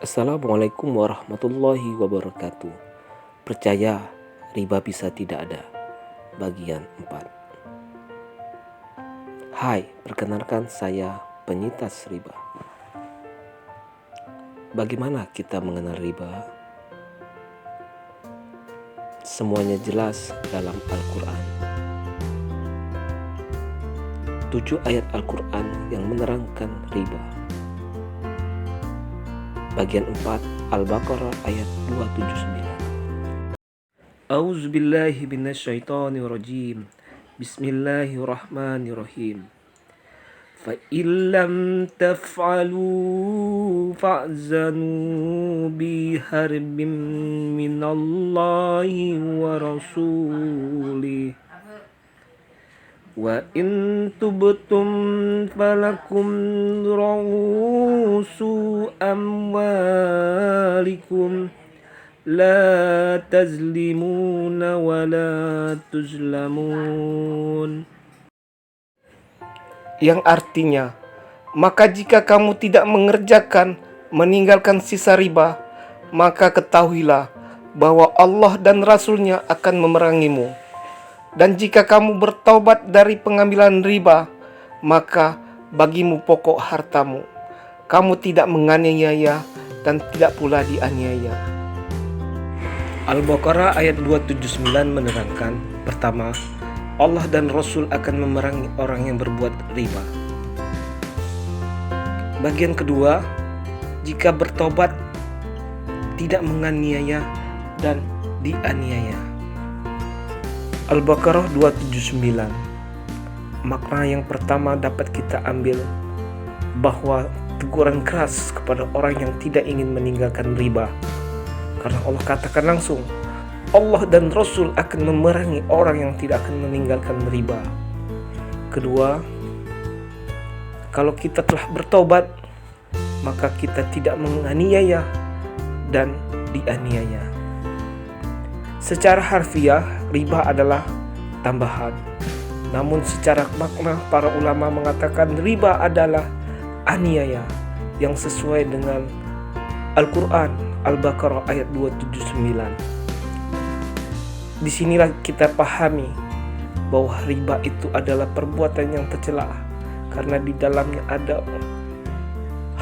Assalamualaikum warahmatullahi wabarakatuh. Percaya riba bisa tidak ada. Bagian 4. Hai, perkenalkan saya penyintas riba. Bagaimana kita mengenal riba? Semuanya jelas dalam Al-Quran. 7 ayat Al-Quran yang menerangkan riba. Bagian 4 Al-Baqarah ayat 279. A'udzubillahi minasyaitonirrajim. Bismillahirrahmanirrahim. Fa illam taf'alu fa'zanu bi harbin minallahi wa rasulih. Wa in tubtum falakum ru'usu amwalikum la tazlimuna wa la tuzlamun. Yang artinya, maka jika kamu tidak meninggalkan sisa riba, maka ketahuilah bahwa Allah dan Rasul-Nya akan memerangimu. Dan jika kamu bertaubat dari pengambilan riba, maka bagimu pokok hartamu. Kamu tidak menganiaya dan tidak pula dianiaya. Al-Baqarah ayat 279 menerangkan, pertama, Allah dan Rasul akan memerangi orang yang berbuat riba. Bagian kedua, jika bertobat tidak menganiaya dan dianiaya. Al-Baqarah 279. Makna yang pertama dapat kita ambil bahwa teguran keras kepada orang yang tidak ingin meninggalkan riba. Karena Allah katakan langsung, Allah dan Rasul akan memerangi orang yang tidak akan meninggalkan riba. Kedua, kalau kita telah bertobat, maka kita tidak menganiaya dan dianiaya. Secara harfiah, riba adalah tambahan. Namun secara makna, para ulama mengatakan riba adalah aniaya yang sesuai dengan Al-Quran, Al-Baqarah ayat 279. Disinilah kita pahami bahwa riba itu adalah perbuatan yang tercela karena di dalamnya ada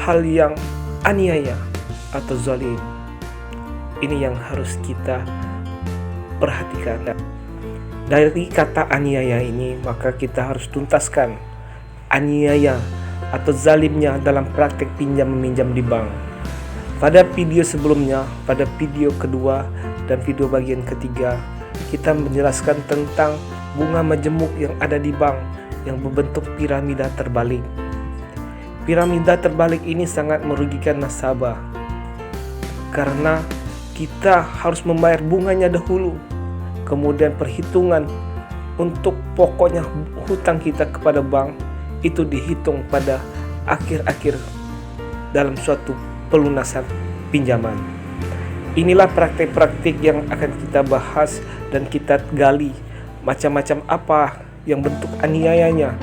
hal yang aniaya atau zalim. Ini yang harus kita perhatikan. Dari kata aniaya ini, maka kita harus tuntaskan aniaya atau zalimnya dalam praktek pinjam meminjam di bank. Pada video sebelumnya, pada video kedua dan video bagian ketiga, kita menjelaskan tentang bunga majemuk yang ada di bank yang berbentuk piramida terbalik. Piramida terbalik ini sangat merugikan nasabah karena kita harus membayar bunganya dahulu, kemudian perhitungan untuk pokoknya hutang kita kepada bank itu dihitung pada akhir-akhir dalam suatu pelunasan pinjaman. Inilah praktik-praktik yang akan kita bahas dan kita gali macam-macam apa yang bentuk aniayanya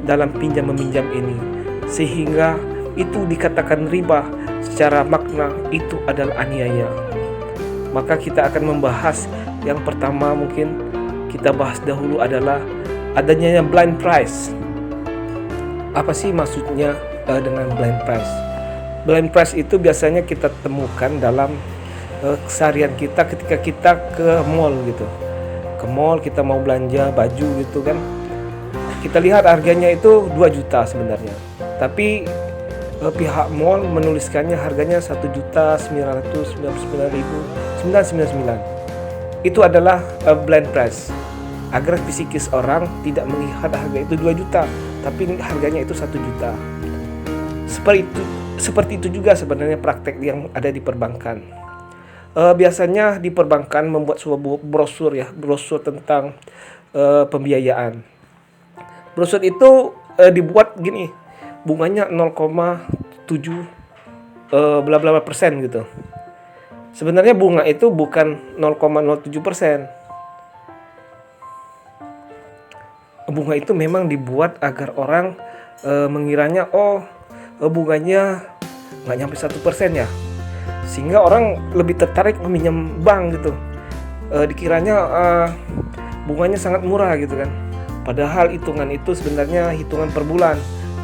dalam pinjam meminjam ini, sehingga itu dikatakan riba. Secara makna itu adalah aniaya. Maka kita akan membahas yang pertama, mungkin kita bahas dahulu adalah adanya blind price. Apa sih maksudnya dengan blind price? Blind price itu biasanya kita temukan dalam keseharian kita ketika kita ke mall gitu. Ke mall kita mau belanja baju gitu kan. Kita lihat harganya itu 2 juta sebenarnya. Tapi pihak mall menuliskannya harganya 1.999.999. Itu adalah blind price, agar psikis orang tidak melihat harga itu 2 juta, tapi harganya itu 1 juta. Seperti itu juga sebenarnya praktek yang ada di perbankan. Biasanya di perbankan membuat sebuah brosur tentang pembiayaan. Brosur itu dibuat gini, bunganya 0,7 bla bla persen gitu. Sebenarnya bunga itu bukan 0,07%. Bunga itu memang dibuat agar orang mengiranya bunganya nggak nyampe 1% ya. sehingga orang lebih tertarik meminjam bank gitu. Dikiranya bunganya sangat murah gitu kan, padahal hitungan itu sebenarnya hitungan per bulan.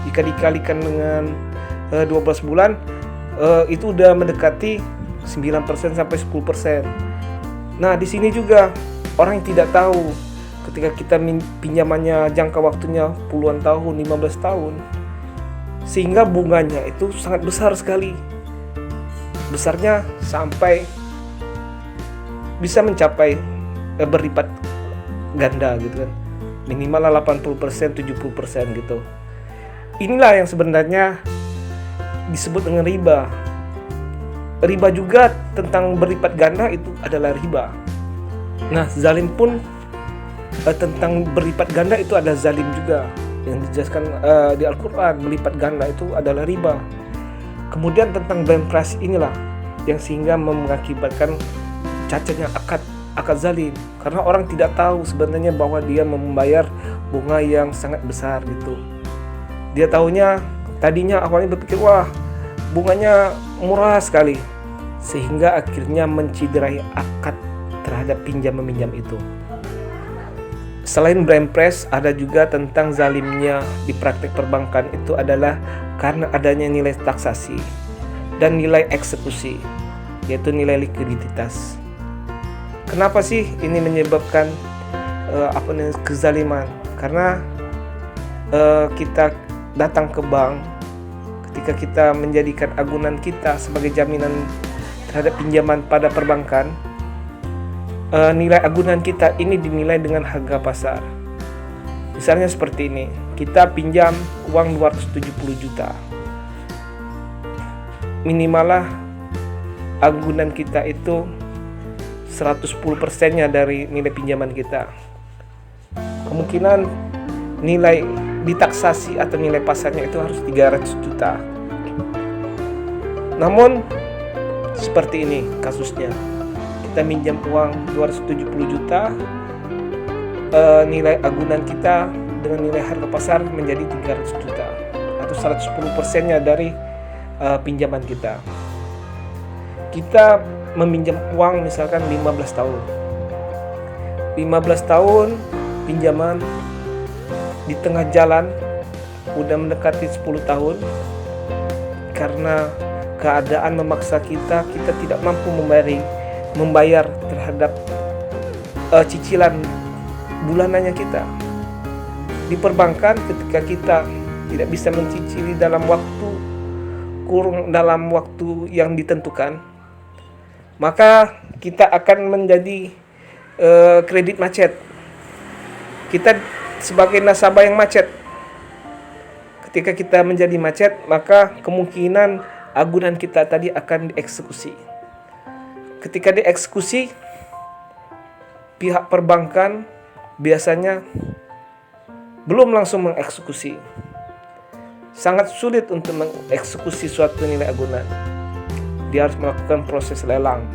Jika dikalikan dengan 12 bulan, itu udah mendekati 9% sampai 10%. Nah, di sini juga orang yang tidak tahu, ketika kita pinjamannya jangka waktunya puluhan tahun, 15 tahun, sehingga bunganya itu sangat besar sekali. Besarnya sampai bisa mencapai berlipat ganda gitu kan. Minimal 80%, 70% gitu. Inilah yang sebenarnya disebut dengan riba. Riba juga tentang berlipat ganda itu adalah riba. Nah, zalim pun tentang berlipat ganda itu ada zalim juga, yang dijelaskan di Al-Quran. Berlipat ganda itu adalah riba. Kemudian tentang brempress inilah yang sehingga mengakibatkan cacatnya akad zalim, karena orang tidak tahu sebenarnya bahwa dia membayar bunga yang sangat besar gitu. Dia tadinya awalnya berpikir, wah bunganya murah sekali, sehingga akhirnya menciderai akad terhadap pinjam meminjam itu. Selain brempress, ada juga tentang zalimnya di praktek perbankan itu adalah karena adanya nilai taksasi dan nilai eksekusi, yaitu nilai likuiditas. Kenapa sih ini menyebabkan kezaliman? Karena kita datang ke bank, ketika kita menjadikan agunan kita sebagai jaminan terhadap pinjaman pada perbankan, nilai agunan kita ini dinilai dengan harga pasar. Misalnya seperti ini, kita pinjam uang 270 juta. Minimalah agunan kita itu 110%-nya dari nilai pinjaman kita. Kemungkinan nilai ditaksasi atau nilai pasarnya itu harus 300 juta. Namun seperti ini kasusnya. Kita minjam uang 270 juta, nilai agunan kita dengan nilai harga pasar menjadi 300 juta atau 110%-nya dari pinjaman kita. Kita meminjam uang misalkan 15 tahun. 15 tahun pinjaman, di tengah jalan udah mendekati 10 tahun, karena keadaan memaksa kita tidak mampu membayar terhadap cicilan bulanannya kita. Di perbankan, ketika kita tidak bisa mencicili dalam waktu yang ditentukan, maka kita akan menjadi kredit macet. Kita sebagai nasabah yang macet. Ketika kita menjadi macet, maka kemungkinan agunan kita tadi akan dieksekusi. Ketika dieksekusi, pihak perbankan biasanya belum langsung mengeksekusi. Sangat sulit untuk mengeksekusi suatu nilai agunan. Dia harus melakukan proses lelang.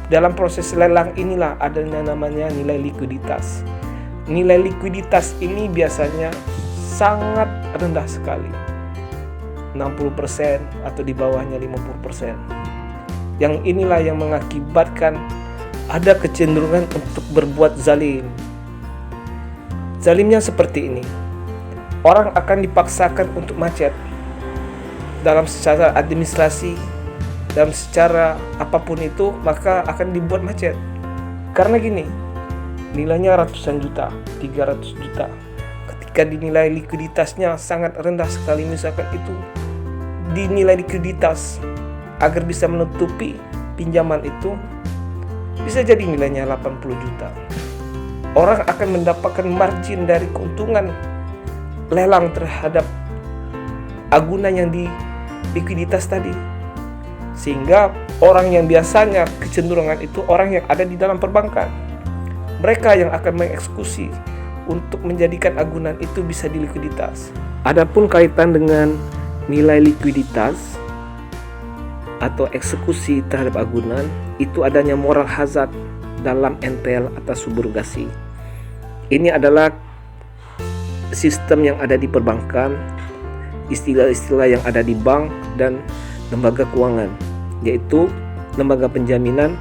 Dalam proses lelang inilah adanya namanya nilai likuiditas. Nilai likuiditas ini biasanya sangat rendah sekali, 60% atau di bawahnya 50%. Yang inilah yang mengakibatkan ada kecenderungan untuk berbuat zalim. Zalimnya seperti ini. Orang akan dipaksakan untuk macet dalam secara administrasi, dalam secara apapun itu, maka akan dibuat macet. Karena gini, nilainya ratusan juta, 300 juta. Ketika dinilai likuiditasnya sangat rendah sekali, misalkan itu dinilai likuiditas agar bisa menutupi pinjaman itu, bisa jadi nilainya 80 juta. Orang akan mendapatkan margin dari keuntungan lelang terhadap agunan yang di likuiditas tadi. Sehingga orang yang biasanya kecenderungan itu orang yang ada di dalam perbankan, mereka yang akan mengeksekusi untuk menjadikan agunan itu bisa di likuiditas. Adapun kaitan dengan nilai likuiditas atau eksekusi terhadap agunan, itu adanya moral hazard dalam NPL atau subrogasi. Ini adalah sistem yang ada di perbankan, istilah-istilah yang ada di bank dan lembaga keuangan, yaitu lembaga penjaminan,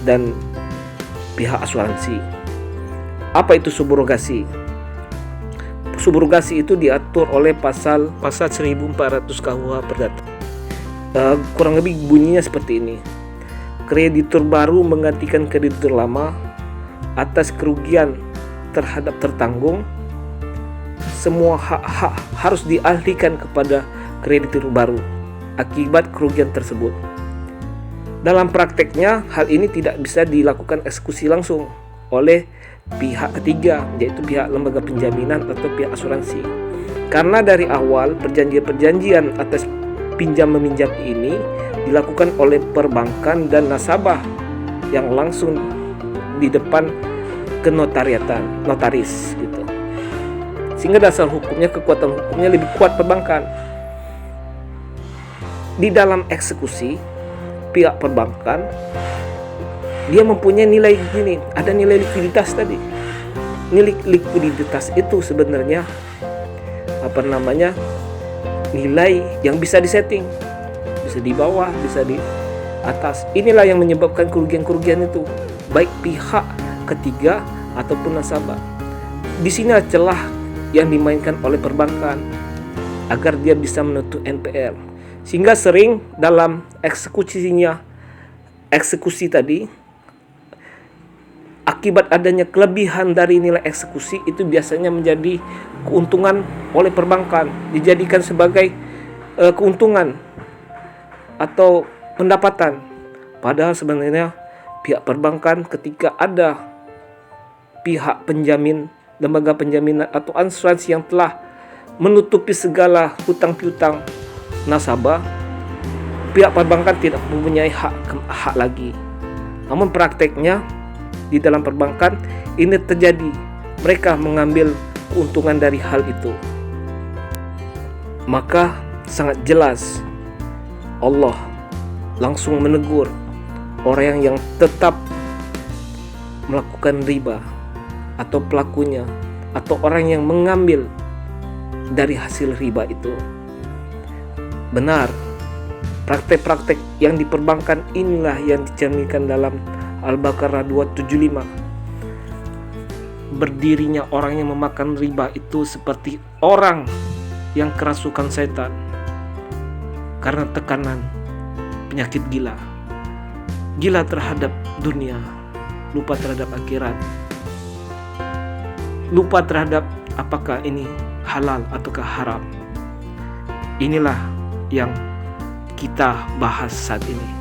dan pihak asuransi. Apa itu subrogasi? Subrogasi itu diatur oleh pasal 1400 KUH Perdata. Kurang lebih bunyinya seperti ini. Kreditur baru menggantikan kreditur lama atas kerugian terhadap tertanggung. Semua hak-hak harus dialihkan kepada kreditur baru akibat kerugian tersebut. Dalam prakteknya, hal ini tidak bisa dilakukan eksekusi langsung oleh pihak ketiga, yaitu pihak lembaga penjaminan atau pihak asuransi. Karena dari awal perjanjian-perjanjian atas pinjam-meminjam ini dilakukan oleh perbankan dan nasabah yang langsung di depan kenotariatan, notaris gitu. Sehingga dasar hukumnya, kekuatan hukumnya lebih kuat perbankan. Di dalam eksekusi, pihak perbankan dia mempunyai nilai gini, ada nilai likuiditas tadi. Nilai likuiditas itu sebenarnya nilai yang bisa disetting, bisa di bawah, bisa di atas. Inilah yang menyebabkan kerugian-kerugian itu, baik pihak ketiga ataupun nasabah. Di sini celah yang dimainkan oleh perbankan agar dia bisa menuntut NPL. Sehingga sering dalam eksekusi tadi, akibat adanya kelebihan dari nilai eksekusi itu biasanya menjadi keuntungan oleh perbankan, dijadikan sebagai keuntungan atau pendapatan. Padahal sebenarnya pihak perbankan ketika ada pihak penjamin, lembaga penjaminan atau asuransi yang telah menutupi segala hutang piutang nasabah, pihak perbankan tidak mempunyai hak lagi. Namun prakteknya di dalam perbankan ini terjadi, mereka mengambil keuntungan dari hal itu. Maka sangat jelas Allah langsung menegur orang yang tetap melakukan riba, atau pelakunya, atau orang yang mengambil dari hasil riba itu. Benar, praktek-praktek yang diperbankan inilah yang dicerminkan dalam Al-Baqarah 275. Berdirinya orang yang memakan riba itu seperti orang yang kerasukan setan karena tekanan penyakit gila terhadap dunia, lupa terhadap akhirat, lupa terhadap apakah ini halal ataukah haram. Inilah yang kita bahas saat ini.